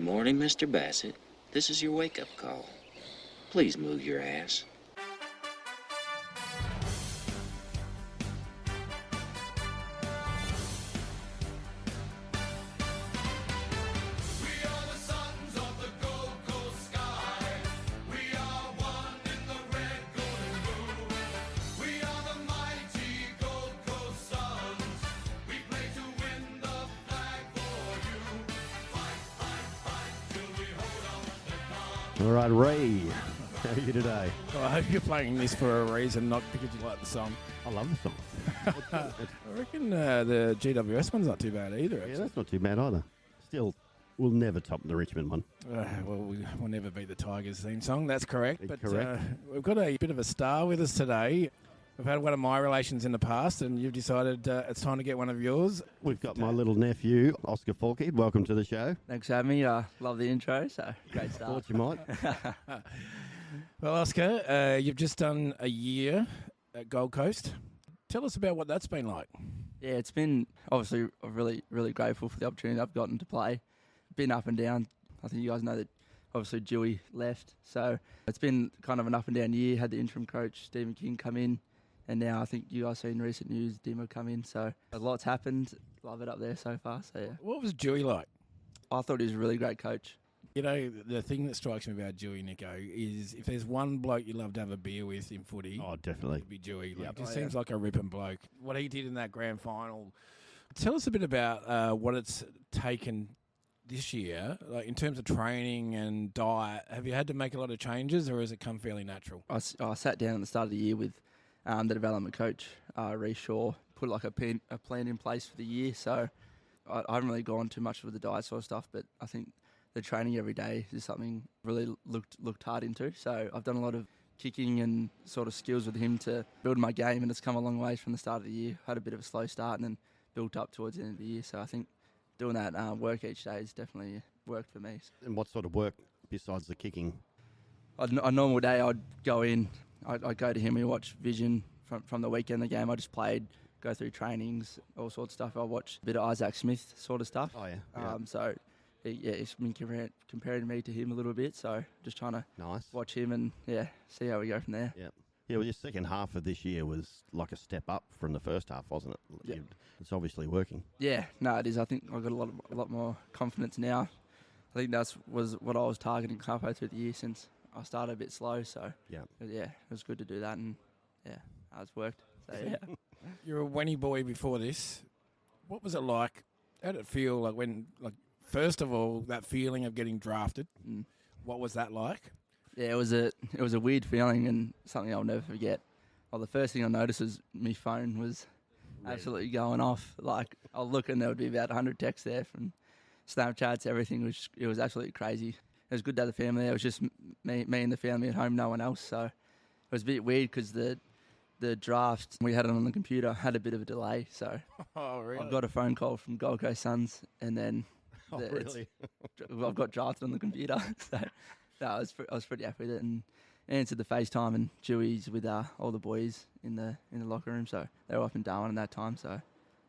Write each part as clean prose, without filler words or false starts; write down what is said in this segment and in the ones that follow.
morning, Mr. Bassett. This is your wake-up call. Please move your ass. All right, Ray, how are you today? Well, I hope you're playing this for a reason, not because you like the song. I love the song. I reckon the GWS one's not too bad either, actually. Yeah, that's not too bad either. Still, we'll never top the Richmond one. Well, we'll never beat the Tigers theme song, that's correct. But Correct. We've got a bit of a star with us today. We've had one of my relations in the past, and you've decided it's time to get one of yours. We've got my little nephew, Oskar Faulkhead. Welcome to the show. Thanks for having me. Love the intro, so great start. Thought you might. Well, Oskar, you've just done a year at Gold Coast. Tell us about what that's been like. Yeah, it's been obviously really grateful for the opportunity I've gotten to play. Been up and down. I think you guys know that obviously Dewey left, so it's been kind of an up and down year. Had the interim coach, Stephen King, come in. And now I think you guys seen recent news, Dimo come in. So a lot's happened. Love it up there so far. So yeah. What was Dewey like? I thought he was a really great coach. You know, the thing that strikes me about Dewey, Nico, is if there's one bloke you love to have a beer with in footy, Oh, definitely. it'd be Dewey. Like, Yep. just seems like a ripping bloke. What he did in that grand final. Tell us a bit about what it's taken this year, like in terms of training and diet. Have you had to make a lot of changes, or has it come fairly natural? I sat down at the start of the year with the development coach, Reece Shaw, put like a plan in place for the year. So I haven't really gone too much with the diet sort of stuff, but I think the training every day is something really looked hard into. So I've done a lot of kicking and sort of skills with him to build my game, and it's come a long way from the start of the year. Had a bit of a slow start and then built up towards the end of the year. So I think doing that work each day has definitely worked for me. And what sort of work besides the kicking? A normal day, I'd go in, I'd go to him and watch vision from the weekend, the game I just played, go through trainings, all sorts of stuff. I watch a bit of Isaac Smith sort of stuff. Oh, yeah. So, it's been comparing me to him a little bit. So just trying to watch him and, see how we go from there. Yeah. Yeah, well, your second half of this year was like a step up from the first half, wasn't it? Yeah. It's obviously working. Yeah, no, it is. I think I've got a lot more confidence now. I think was what I was targeting halfway through the year since I started a bit slow. So, it was good to do that, and, it's worked. So, yeah. You're a Wenny boy before this. What was it like? How did it feel like when, first of all, that feeling of getting drafted? What was that like? Yeah, it was a weird feeling and something I'll never forget. Well, the first thing I noticed was my phone was absolutely going off. Like, I'll look and there would be about 100 texts there from Snapchats, everything. It was absolutely crazy. It was good to have the family there. It was just me and the family at home, no one else. So it was a bit weird because the draft, we had it on the computer, had a bit of a delay. So I got a phone call from Gold Coast Suns, and then I've got drafted on the computer. So I was pretty happy with it, and answered the FaceTime, and Dewey's with all the boys in the locker room. So they were up in Darwin at that time. So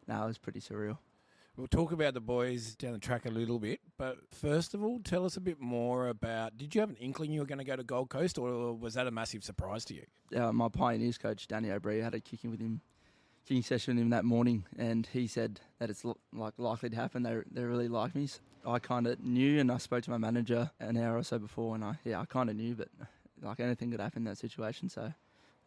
it was pretty surreal. We'll talk about the boys down the track a little bit, but first of all, tell us a bit more about, did you have an inkling you were going to go to Gold Coast, or was that a massive surprise to you? My Pioneers coach, Danny O'Brien, had a kicking session with him that morning, and he said that it's likely to happen. They really like me. So I kind of knew, and I spoke to my manager an hour or so before, and I kind of knew, but anything could happen in that situation, so I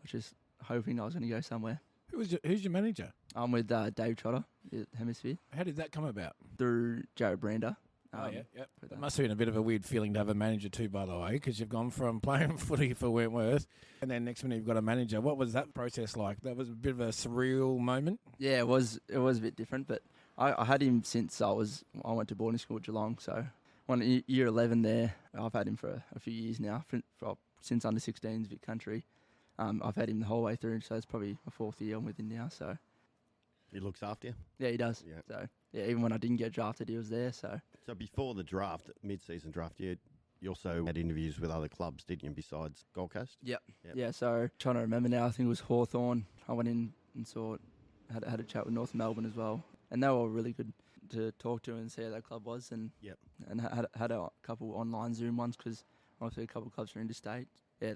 was just hoping I was going to go somewhere. Who's your manager? I'm with Dave Trotter at Hemisphere. How did that come about? Through Jared Brander. That must have been a bit of a weird feeling to have a manager too, by the way, because you've gone from playing footy for Wentworth, and then next minute you've got a manager. What was that process like? That was a bit of a surreal moment? Yeah, it was a bit different, but I had him since I went to boarding school at Geelong, so when year 11 there, I've had him for a few years now, since under 16s Vic Country. I've had him the whole way through, so it's probably my fourth year I'm with him now. So he looks after you? Yeah, he does. Yeah. So even when I didn't get drafted, he was there. So before the draft, mid-season draft, you also had interviews with other clubs, didn't you, besides Gold Coast? Yep. Yeah, so trying to remember now, I think it was Hawthorn. I went in and had a chat with North Melbourne as well. And they were really good to talk to and see how that club was. And and had a couple online Zoom ones because obviously a couple clubs are interstate. Yeah,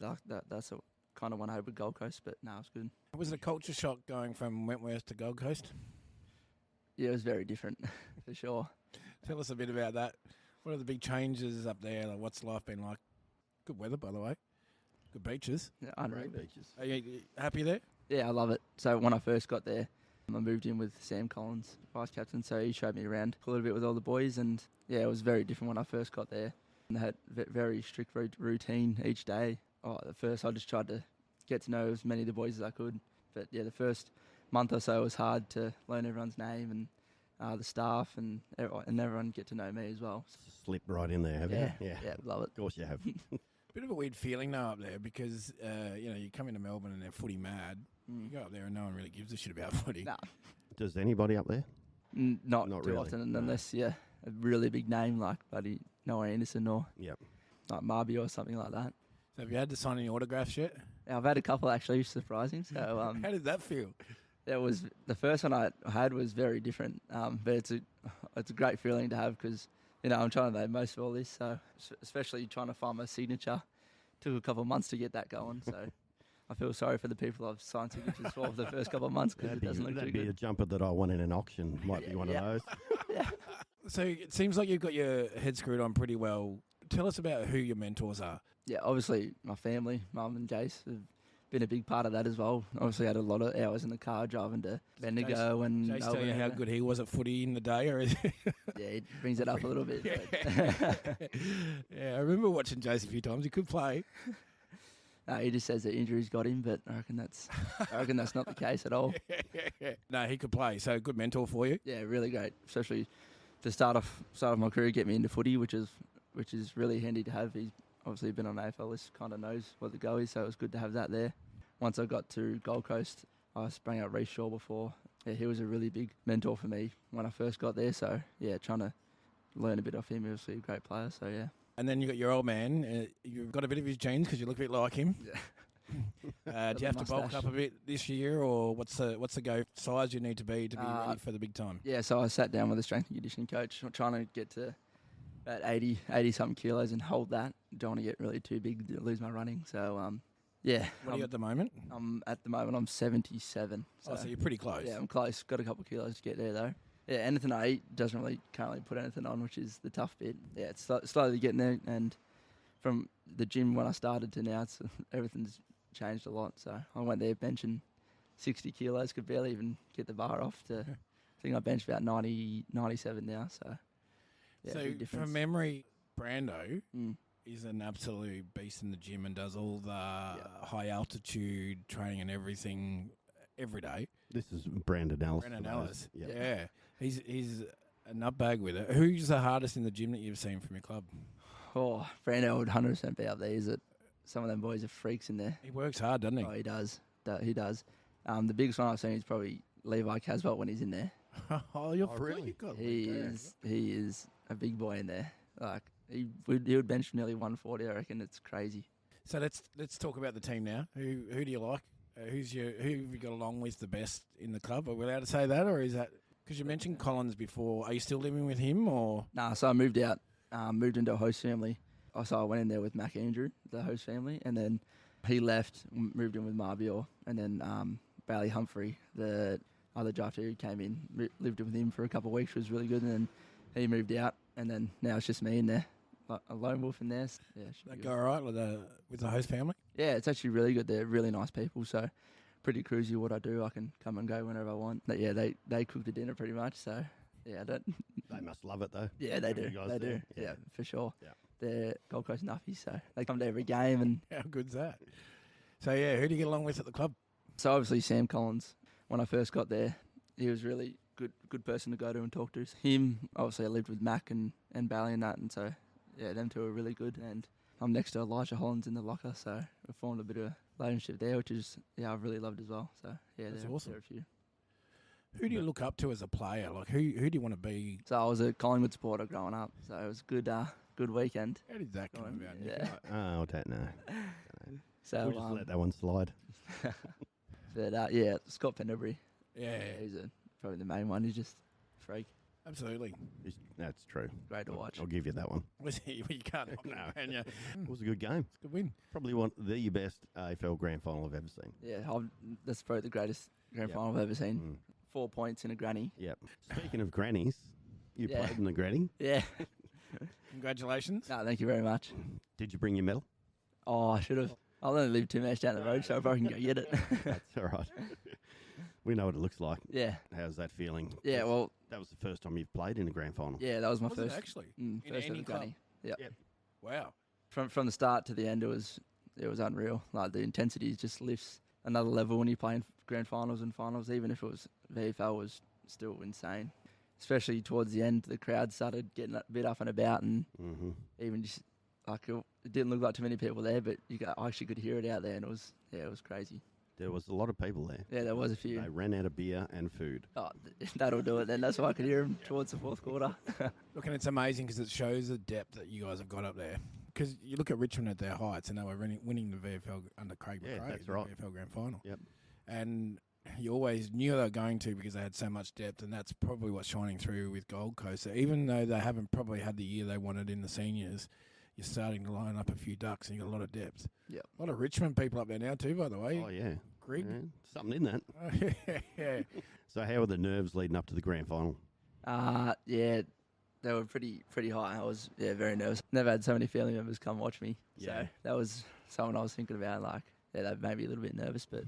that's a kind of one I had with Gold Coast, but no, it's good. Was it a culture shock going from Wentworth to Gold Coast? Yeah, it was very different for sure. Tell us a bit about that. What are the big changes up there? Like, what's life been like? Good weather, by the way. Good beaches. Yeah, unreal. Great beaches. Are you happy there? Yeah, I love it. So when I first got there, I moved in with Sam Collins, vice captain, so he showed me around a little bit with all the boys, and yeah, it was very different when I first got there. And they had very strict routine each day. At first I just tried to get to know as many of the boys as I could, but yeah, the first month or so was hard to learn everyone's name and the staff and everyone get to know me as well. Slip right in there, have you? Yeah, love it. Of course you have. Bit of a weird feeling though up there because you come into Melbourne and they're footy mad. You go up there and no one really gives a shit about footy. Nah. Does anybody up there? Not too really. often, unless a really big name like Buddy Noah Anderson or Yep. like Marby or something like that. So have you had to sign any autographs yet? Yeah, I've had a couple actually, surprising. So How did that feel? That was the first one I had was very different, but it's a great feeling to have because I'm trying to make most of all this. So especially trying to find my signature, took a couple of months to get that going. So I feel sorry for the people I've signed signatures for the first couple of months because it doesn't look too That'd be a good. jumper that I won in an auction. Might be one of those. Yeah. So it seems like you've got your head screwed on pretty well. Tell us about who your mentors are. Yeah, obviously my family, Mum and Jace, have been a big part of that as well. Obviously had a lot of hours in the car driving to Bendigo and Jace tell you how good he was at footy in the day, or is Yeah, it brings it up a little bit. But yeah, I remember watching Jace a few times. He could play. No, he just says that injuries got him, but I reckon that's not the case at all. No, he could play. So good mentor for you. Yeah, really great, especially to start off my career, get me into footy, which is really handy to have. He's obviously been on AFL list, kind of knows what the go is, so it was good to have that there. Once I got to Gold Coast, I sprang out Reece Shaw before. Yeah, he was a really big mentor for me when I first got there. So yeah, trying to learn a bit off him. He was a great player. So yeah. And then you got your old man. You've got a bit of his genes because you look a bit like him. Yeah. Do you have to bulk up a bit this year, or what's the go size you need to be ready for the big time? Yeah, so I sat down with a strength and conditioning coach, trying to get to about 80 something kilos and hold that. Don't want to get really too big to lose my running. So yeah. What are you at the moment? At the moment I'm 77. So you're pretty close. Yeah, I'm close. Got a couple of kilos to get there though. Yeah, anything I eat doesn't really can't really put anything on, which is the tough bit. Yeah, it's slowly getting there, and from the gym when I started to now, everything's changed a lot. So I went there benching 60 kilos, could barely even get the bar off. I think I benched about 97 now. So yeah, so big difference. from memory, Brando is an absolute beast in the gym and does all the high altitude training and everything every day. This is Brandon Ellis. Brandon Ellis. Yep. Yeah. He's a nutbag with it. Who's the hardest in the gym that you've seen from your club? Oh, Brando would 100% be up there. Is it? Some of them boys are freaks in there. He works hard, doesn't he? Oh, he does. He does. The biggest one I've seen is probably Levi Casbolt when he's in there. Really? He is a big boy in there. Like he would bench nearly 140. I reckon. It's crazy. So let's talk about the team now. Who do you like? Who have you got along with the best in the club? Are we allowed to say that, or is that because you mentioned Collins before? Are you still living with him, or? Nah, so I moved out, moved into a host family. So I went in there with Mac Andrew, the host family, and then he left, moved in with Marbior, and then Bailey Humphrey, the other draftee who came in, lived with him for a couple of weeks, which was really good, and then he moved out, and then now it's just me in there, like a lone wolf in there. Yeah, That go all right with the host family? Yeah, it's actually really good. They're really nice people, so pretty cruisy what I do. I can come and go whenever I want. But yeah, they cook the dinner pretty much, so yeah, They must love it though. Yeah, they do. You guys They do. do. Yeah, for sure. Yeah. They're Gold Coast nuffies, so they come to every game. And How good's that? So yeah, who do you get along with at the club? so obviously Sam Collins, when I first got there, he was really good person to go to and talk to. Him, obviously I lived with Mac and Bailey and that, and so yeah, them two are really good. And I'm next to Elijah Hollins in the locker, so we formed a bit of a relationship there, which is I've really loved as well. So yeah, That's there awesome. are a few. Who do you look up to as a player? Like who do you want to be? So I was a Collingwood supporter growing up, so it was a good weekend. How did that come about? Nick? Yeah. Oh, I don't know. So We'll just let that one slide. but yeah, Scott Pendlebury. Yeah. He's probably the main one. He's just a freak. Absolutely. That's true. Great to watch. I'll give you that one. You can't knock No. it, can you? It was a good game. Good win. Probably the best AFL grand final I've ever seen. Yeah, that's probably the greatest grand Yep. final I've ever seen. Mm. 4 points in a granny. Yep. Speaking of grannies, you Yeah. played in the granny. Yeah. Congratulations. No, thank you very much. Did you bring your medal? Oh, I should have. I'll only live 2 minutes down the road, so if I can go get it. That's all right. We know what it looks like. Yeah. How's that feeling? Yeah, well, That was the first time you've played in a grand final. yeah, that was my Was it first. actually? Mm, In first any ever club? granny. Yep. Yep. Wow. From the start to the end, it was unreal. Like the intensity just lifts another level when you're playing grand finals and finals. Even if it was VFL, was still insane. Especially towards the end, the crowd started getting a bit up and about, and Mm-hmm. even just like it didn't look like too many people there, but I actually could hear it out there, and it was crazy. There was a lot of people there. Yeah, there was a few. They ran out of beer and food. Oh, that'll do it then. That's why I could hear them towards the fourth quarter. Look, and it's amazing because it shows the depth that you guys have got up there. Because you look at Richmond at their heights, and they were winning the VFL under Craig Yeah, McRae, that's E right. the VFL Grand Final. Yep. And you always knew they were going to because they had so much depth, and that's probably what's shining through with Gold Coast. So even though they haven't probably had the year they wanted in the seniors, you're starting to line up a few ducks, and you've got a lot of depth. Yep. A lot of Richmond people up there now too, by the way. Oh, yeah. Greg. Yeah, something in that. Yeah. So how were the nerves leading up to the grand final? Yeah, they were pretty high. I was very nervous. Never had so many family members come watch me. Yeah. So that was someone I was thinking about. Like, yeah, they made me a little bit nervous, but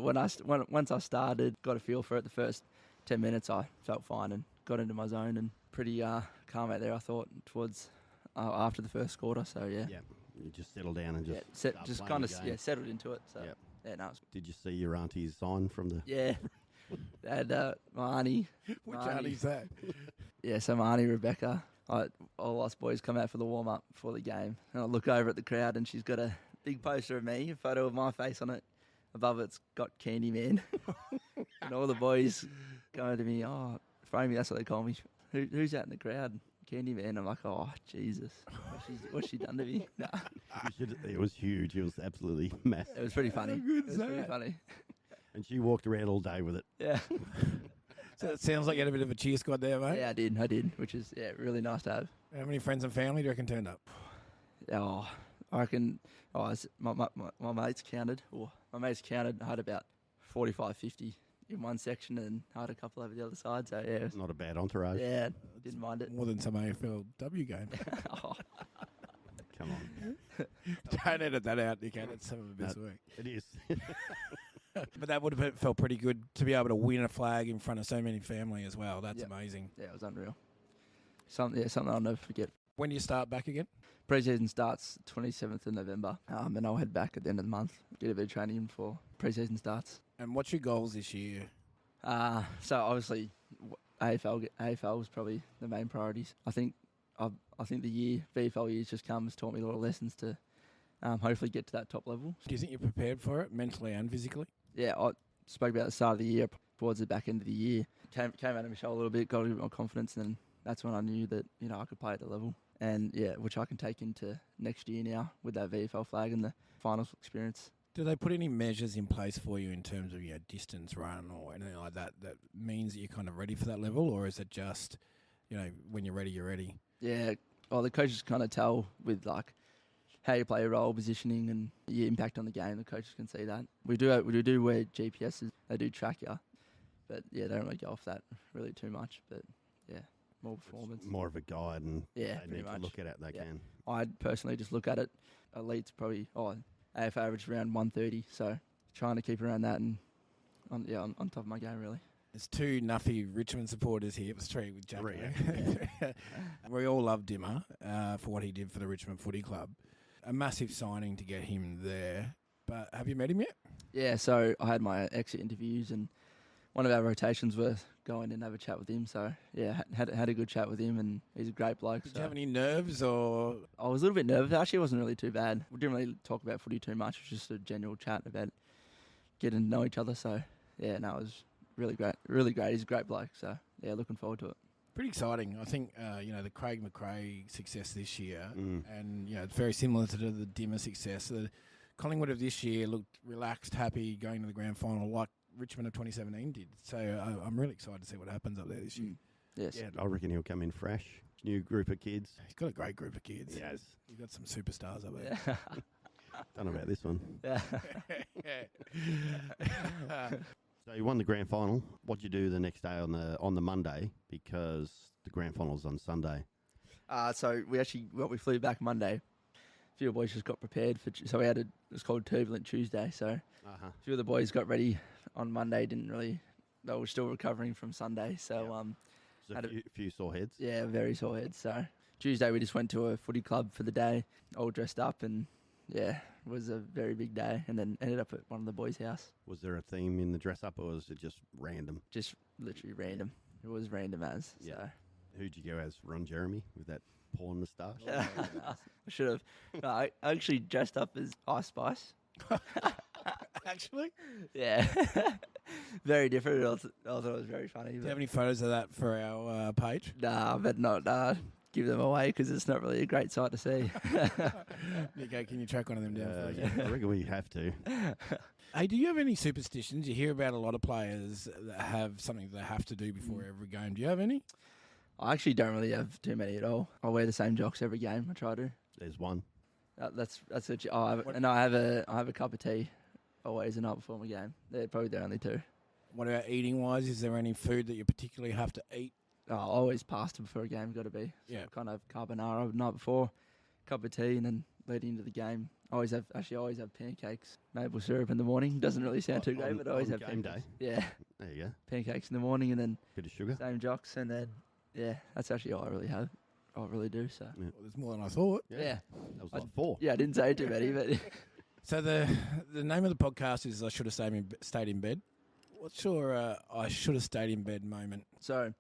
once I started, got a feel for it. The first 10 minutes, I felt fine and got into my zone and pretty calm out there. I thought towards after the first quarter. So yeah, Yeah. You just settled down and just start just playing kind the of game. settled into it. So Yep. yeah, no, it was, Did you see your auntie's sign from the... yeah. They had my auntie. Which my auntie's that? Yeah, so my auntie Rebecca, all us boys come out for the warm-up before the game. And I look over at the crowd and she's got a big poster of me, a photo of my face on it. Above it's got Candyman. And all the boys going to me, oh, Framey, that's what they call me. Who's out in the crowd? Candyman. I'm like, oh, Jesus. What's she done to me? Nah. It was huge. It was absolutely massive. It was pretty funny. good It was pretty that? funny. And she walked around all day with it. Yeah. So it sounds like you had a bit of a cheer squad there, mate. Yeah, I did, which is really nice to have. How many friends and family do you reckon turned up? Oh, I reckon my mates counted. Or my mates counted. I had about 45, 50 in one section, and I had a couple over the other side. So yeah, Not a bad entourage. yeah, didn't mind it. More than some AFLW game. Oh, Come on. Don't edit that out, Nick. That's some of the best No. work. It is. But that would have felt pretty good to be able to win a flag in front of so many family as well. That's Yep. amazing. yeah, it was unreal. Something I'll never forget. When do you start back again? Pre-season starts 27th of November, and I'll head back at the end of the month. Get a bit of training before pre-season starts. And what's your goals this year? So obviously, AFL was probably the main priorities. I think the VFL year's just has taught me a lot of lessons to hopefully get to that top level. Do you think you're prepared for it mentally and physically? Yeah, I spoke about the start of the year, towards the back end of the year. Came out of my show a little bit, got a little bit more confidence, and then that's when I knew that I could play at the level. And yeah, which I can take into next year now with that VFL flag and the finals experience. Do they put any measures in place for you in terms of distance run or anything like that that means that you're kind of ready for that level, or is it just when you're ready, you're ready? Yeah, well, the coaches kind of tell with like how you play your role, positioning, and your impact on the game. The coaches can see that. We do wear GPSs. They do track you, but yeah, they don't really go off that really too much. But yeah, more performance. More of a guide, and Yeah, they pretty need much. to look at it. They Yeah. can. I'd personally just look at it. Elite's probably AF average around 130, so trying to keep around that and on top of my game really. There's two Nuffy Richmond supporters here. It was three with Jack. Three, We all love Dimmer for what he did for the Richmond Footy Club. A massive signing to get him there. But have you met him yet? Yeah, so I had my exit interviews and one of our rotations were going in and have a chat with him. So yeah, had a good chat with him and he's a great bloke. Did So you have any nerves or? I was a little bit nervous. Actually, it wasn't really too bad. We didn't really talk about footy too much. It was just a general chat about getting to know each other. So yeah, no, it was really great. Really great. He's a great bloke. So yeah, looking forward to it. Pretty exciting. I think, the Craig McRae success this year, Mm. and, it's very similar to the Dimmer success. The Collingwood of this year looked relaxed, happy, going to the grand final like Richmond of 2017 did. So I'm really excited to see what happens up there this year. Yes. Yeah, I reckon he'll come in fresh. New group of kids. He's got a great group of kids. Yes. He's got some superstars up there. Yeah. Don't know about this one. Yeah. So you won the grand final. What'd you do the next day on the Monday? Because the grand final's on Sunday. So we flew back Monday. A few of the boys just got prepared so we had it was called Turbulent Tuesday. So a few of the boys got ready on Monday. They were still recovering from Sunday. So So a few sore heads. yeah, very sore heads. So Tuesday we just went to a footy club for the day, all dressed up, and yeah, it was a very big day. And then ended up at one of the boys' house. Was there a theme in the dress up, or was it just random? Just literally random. It was random as. Yeah. So. Who'd you go as? Ron Jeremy with that porn moustache? I should have. No, I actually dressed up as Ice Spice. Actually? Yeah. Very different. I thought it was very funny. Do you have any photos of that for our page? Nah, but not give them away because it's not really a great sight to see. Nico, can you track one of them down for us? I reckon we have to. Hey, do you have any superstitions? You hear about a lot of players that have something they have to do before every game. Do you have any? I actually don't really have too many at all. I wear the same jocks every game. I try to. There's one. That's it. And I have a cup of tea always the night before my game. They're probably the only two. What about eating wise? Is there any food that you particularly have to eat? Always pasta before a game. Got to be. Yeah. So kind of carbonara the night before, cup of tea, and then leading into the game. I always have pancakes, maple syrup in the morning. Doesn't really sound too great, but I always have game pancakes. day. Yeah. There you go. Pancakes in the morning, and then Bit of sugar. same jocks, and then yeah, that's actually all I really have. I really do. So Well, there's more than I thought. yeah. That was like 4. Yeah, I didn't say too many, but So the name of the podcast is I Should Have Stayed in Bed. What's your I Should Have Stayed in Bed moment? so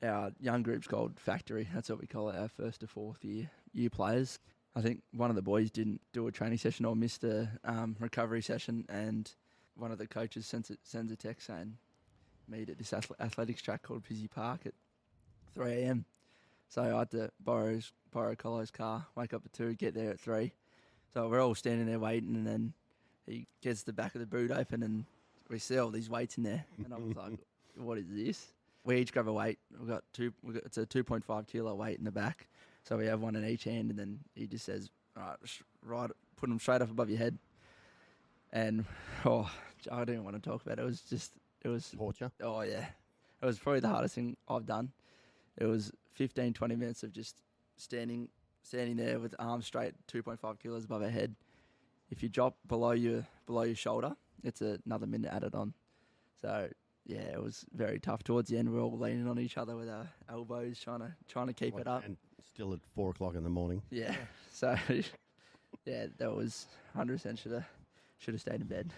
our young group's called Factory. That's what we call it, our first to fourth year players. I think one of the boys didn't do a training session or missed a recovery session, and one of the coaches sends a text saying, meet at this athletics track called Fizzy Park at 3 a.m. So I had to borrow Colo's car, wake up at 2, get there at 3. So we're all standing there waiting, and then he gets the back of the boot open, and we see all these weights in there. And I was like, what is this? We each grab a weight. It's a 2.5 kilo weight in the back. So we have one in each hand, and then he just says, all right, put them straight up above your head. And, I don't even want to talk about it. It was Torture. Oh, yeah. It was probably the hardest thing I've done. It was 15, 20 minutes of just standing there with arms straight, 2.5 kilos above our head. If you drop below your shoulder, it's another minute added on. So, yeah, it was very tough. Towards the end, we were all leaning on each other with our elbows, trying to keep it up. And still at 4 o'clock in the morning. Yeah. So, yeah, that was 100% should have stayed in bed.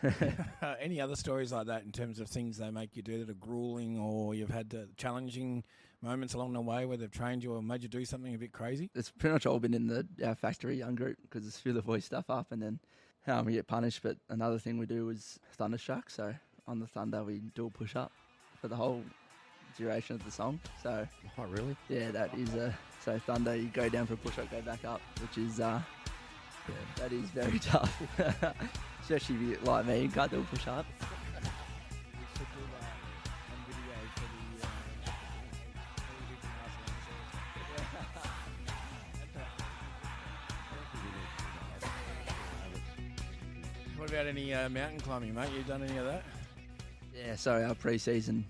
Any other stories like that in terms of things they make you do that are grueling, or you've had challenging moments along the way where they've trained you or made you do something a bit crazy? It's pretty much all been in our Factory young group because it's a few of the boys stuff up, and then we get punished. But another thing we do is thunderstruck. So on the thunder, we do a push up for the whole duration of the song. So Oh, really? yeah, that is so thunder. You go down for a push up, go back up, which is that is very tough, especially if you like me and can't do a push up. What about any mountain climbing, mate? You done any of that? Yeah, so our pre-season,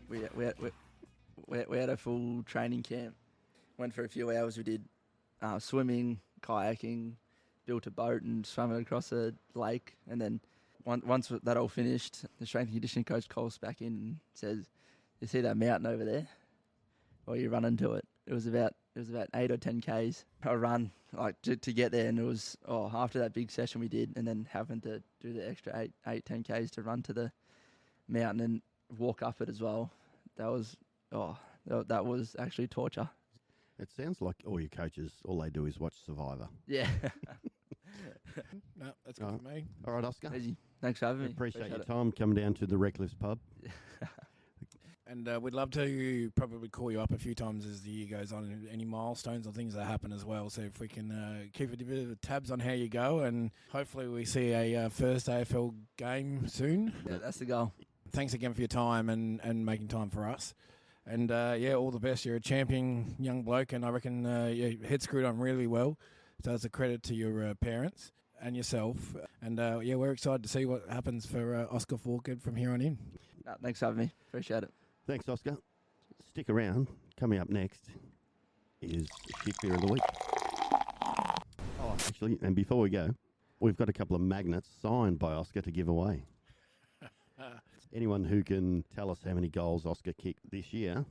we had a full training camp. Went for a few hours. We did swimming, kayaking, built a boat and swam it across a lake. And then once that all finished, the strength and conditioning coach calls back in and says, "You see that mountain over there? Well, you run into it." It was about 8 or 10 Ks. I run to get there, and it was after that big session we did, and then having to do the extra 10 Ks to run to the mountain and walk up it as well. That was actually torture. It sounds like all your coaches, all they do is watch Survivor. Yeah. No, that's good for me. All right, Oscar. Easy. Thanks for having me. Appreciate your it. time coming down to the Reckless pub. And we'd love to probably call you up a few times as the year goes on, any milestones or things that happen as well. So if we can keep a bit of tabs on how you go, and hopefully we see a first AFL game soon. Yeah, that's the goal. Thanks again for your time and making time for us. And yeah, all the best. You're a champion young bloke, and I reckon your head screwed on really well. So it's a credit to your parents and yourself. And yeah, we're excited to see what happens for Oskar Faulkhead from here on in. Thanks for having me. Appreciate it. Thanks, Oscar. Stick around. Coming up next is Shit Beer of the Week. Oh, actually, and before we go, we've got a couple of magnets signed by Oscar to give away. Anyone who can tell us how many goals Oscar kicked this year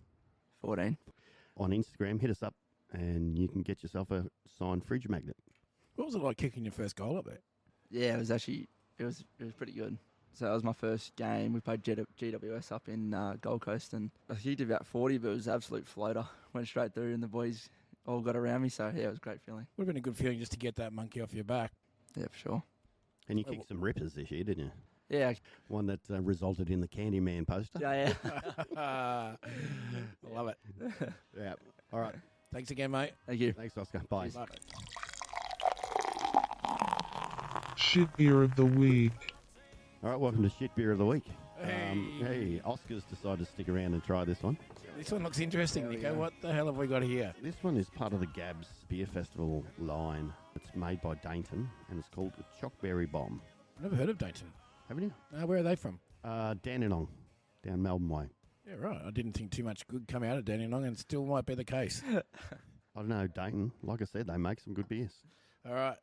14. on Instagram, hit us up and you can get yourself a signed fridge magnet. What was it like kicking your first goal up there? Yeah, it was actually it was pretty good. So that was my first game. We played GWS up in Gold Coast, and I kicked about 40, but it was an absolute floater. Went straight through, and the boys all got around me. So yeah, it was a great feeling. Would have been a good feeling just to get that monkey off your back. Yeah, for sure. And you kicked some rippers this year, didn't you? Yeah. One that resulted in the Candyman poster. Yeah. I love it. Yeah. All right. Thanks again, mate. Thank you. Thanks, Oscar. Bye. Bye. Shit Beer of the Week. All right, welcome to Shit Beer of the Week. Hey. Hey, Oscar's decided to stick around and try this one. This one looks interesting, Nico. What the hell have we got here? This one is part of the Gabs Beer Festival line. It's made by Dainton, and it's called the Chockberry Bomb. Never heard of Dayton. Haven't you? Where are they from? Dandenong, down Melbourne way. Yeah, right. I didn't think too much good come out of Dandenong, and still might be the case. I don't know, Dayton, like I said, they make some good beers. All right.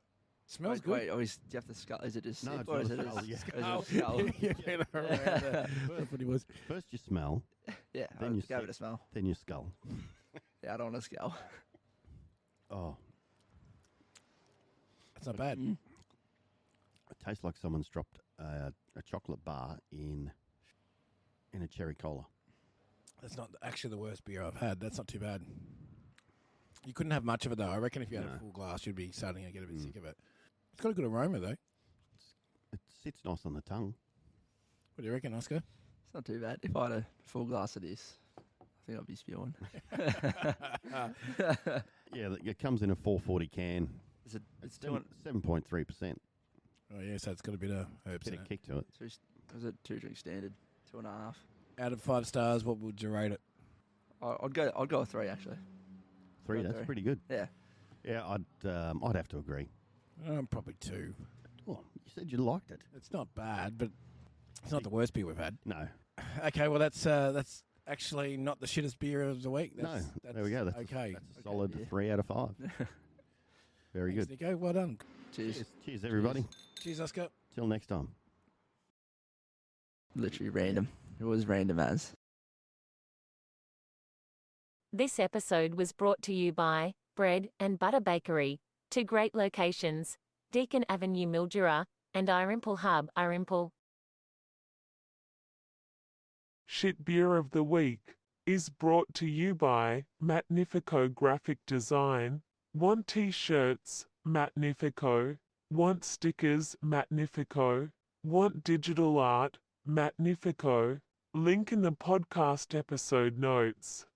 Smells good. Wait, always, do you have to skull? Is it just No, sip, it's or not is a it a skull, yeah. is it a skull? That's what he was. First you smell, Yeah, Then I'll you just give sip. it a smell. then you scull. Yeah, I don't want to skull. Oh, That's not bad. Mm. it tastes like someone's dropped a chocolate bar in a cherry cola. That's not actually the worst beer I've had. That's not too bad. You couldn't have much of it, though. I reckon if you had No. a full glass, you'd be starting to get a bit sick of it. It's got a good aroma, though. It sits nice on the tongue. What do you reckon, Oscar? It's not too bad. If I had a full glass of this, I think I'd be spewing. Yeah, it comes in a 440 can. It's doing 7.3%. Oh, yeah, so it's got a bit of herbs Bit in of it. kick to it. was it 2-drink standard, 2.5. Out of 5 stars, what would you rate it? I'd go with 3 actually. 3, Got that's 3. pretty good. Yeah. Yeah, I'd have to agree. Probably 2. Oh, you said you liked it. It's not bad, but it's not the worst beer we've had. No. Okay, well, that's actually not the shittest beer of the week. That's, No, there we go. That's okay. That's a solid yeah. 3 out of 5. Very Thanks, good. Nico. Well done. Cheers. Cheers, everybody. Cheers, Oscar. Till next time. Literally random. It was random as. This episode was brought to you by Bread and Butter Bakery, 2 great locations, Deakin Avenue, Mildura, and Irimple Hub, Irimple. Shit Beer of the Week is brought to you by Magnifico Graphic Design. Want t-shirts? Magnifico. Want stickers? Magnifico. Want digital art? Magnifico. Link in the podcast episode notes.